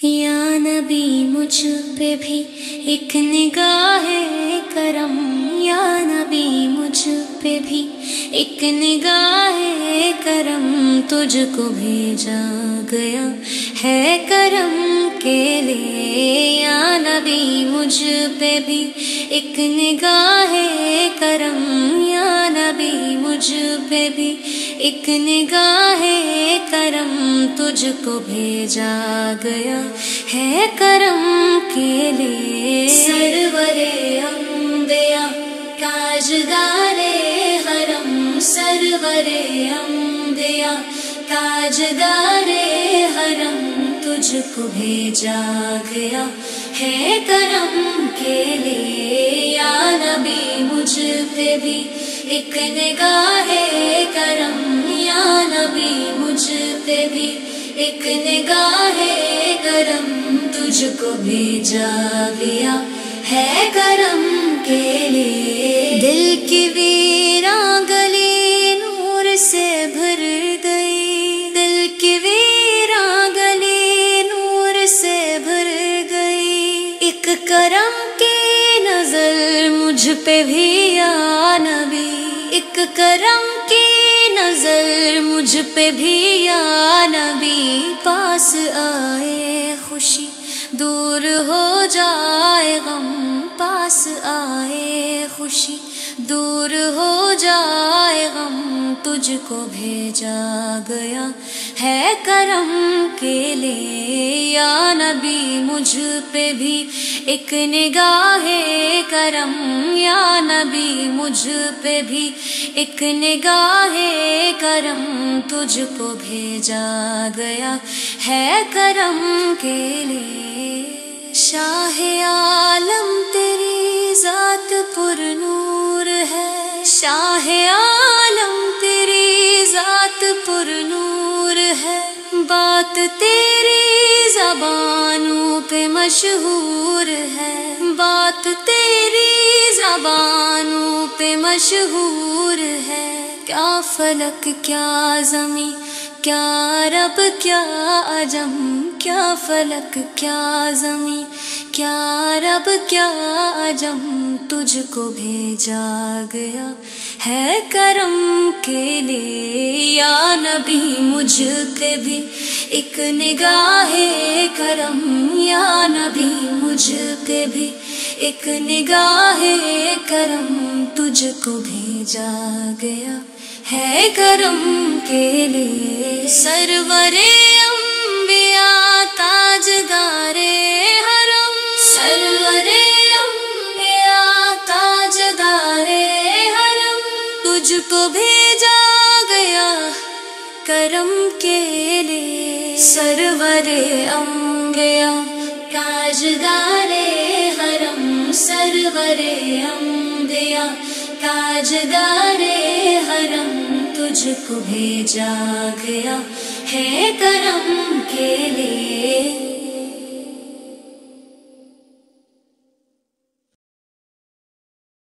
یا نبی مجھ پہ بھی ایک نگاہ کرم، یا نبی مجھ پہ بھی ایک نگاہ کرم، تجھ کو بھیجا گیا ہے کرم کے لیے۔ یا نبی مجھ پہ بھی ایک نگاہ کرم، یا نبی مجھ پہ بھی ایک نگاہ کرم، تجھ کو بھیجا گیا ہے کرم کے لیے۔ سرور انبیاء تاجدار حرم، سرور انبیاء تاجدار حرم، تجھ کو بھیجا گیا ہے کرم کے لیے۔ یا نبی مجھ پہ بھی ایک نگاہ کرم، یا نبی مجھ پہ بھی ایک نگاہ کرم، تجھ کو بھیجا گیا ہے کرم کے لیے۔ دل کی ویراں گلی نور سے بھر گئی، دل کی ویراں گلی نور سے بھر گئی، ایک کرم کی نظر مجھ پہ بھی یا نبی، ایک کرم کی نظر مجھ پہ بھی یا نبی، پاس آئے خوشی دور ہو جائے غم، پاس آئے خوشی دور ہو جائے غم، تجھ کو بھیجا گیا ہے کرم کے لیے۔ یا نبی مجھ پہ بھی ایک نگاہ کرم، یا نبی مجھ پہ بھی ایک نگاہ کرم، تجھ کو بھیجا گیا ہے کرم کے لیے۔ شاہ عالم تیری ذات پر نور ہے، شاہ عالم تیری ذات پر نور ہے، بات تیری زبانوں پہ مشہور ہے، بات تیری زبانوں پہ مشہور ہے۔ کیا فلک کیا زمین کیا رب کیا عجم، کیا فلک کیا زمین کیا رب کیا عجم، تجھ کو بھیجا گیا ہے کرم کے لیے۔ یا نبی مجھ پہ بھی ایک نگاہ کرم، یا نبی مجھ پہ بھی ایک نگاہ کرم، تجھ کو بھیجا گیا ہے کرم کے لیے۔ سرور انبیاء تاجدار حرم، سرور انبیاء تاجدار حرم، تجھ کو بھیجا گیا کرم کے لیے۔ سرور انبیاء تاجدار حرم، سرور انبیاء تاجدار حرم، تجھ کو بھیجا گیا ہے کرم کے لیے۔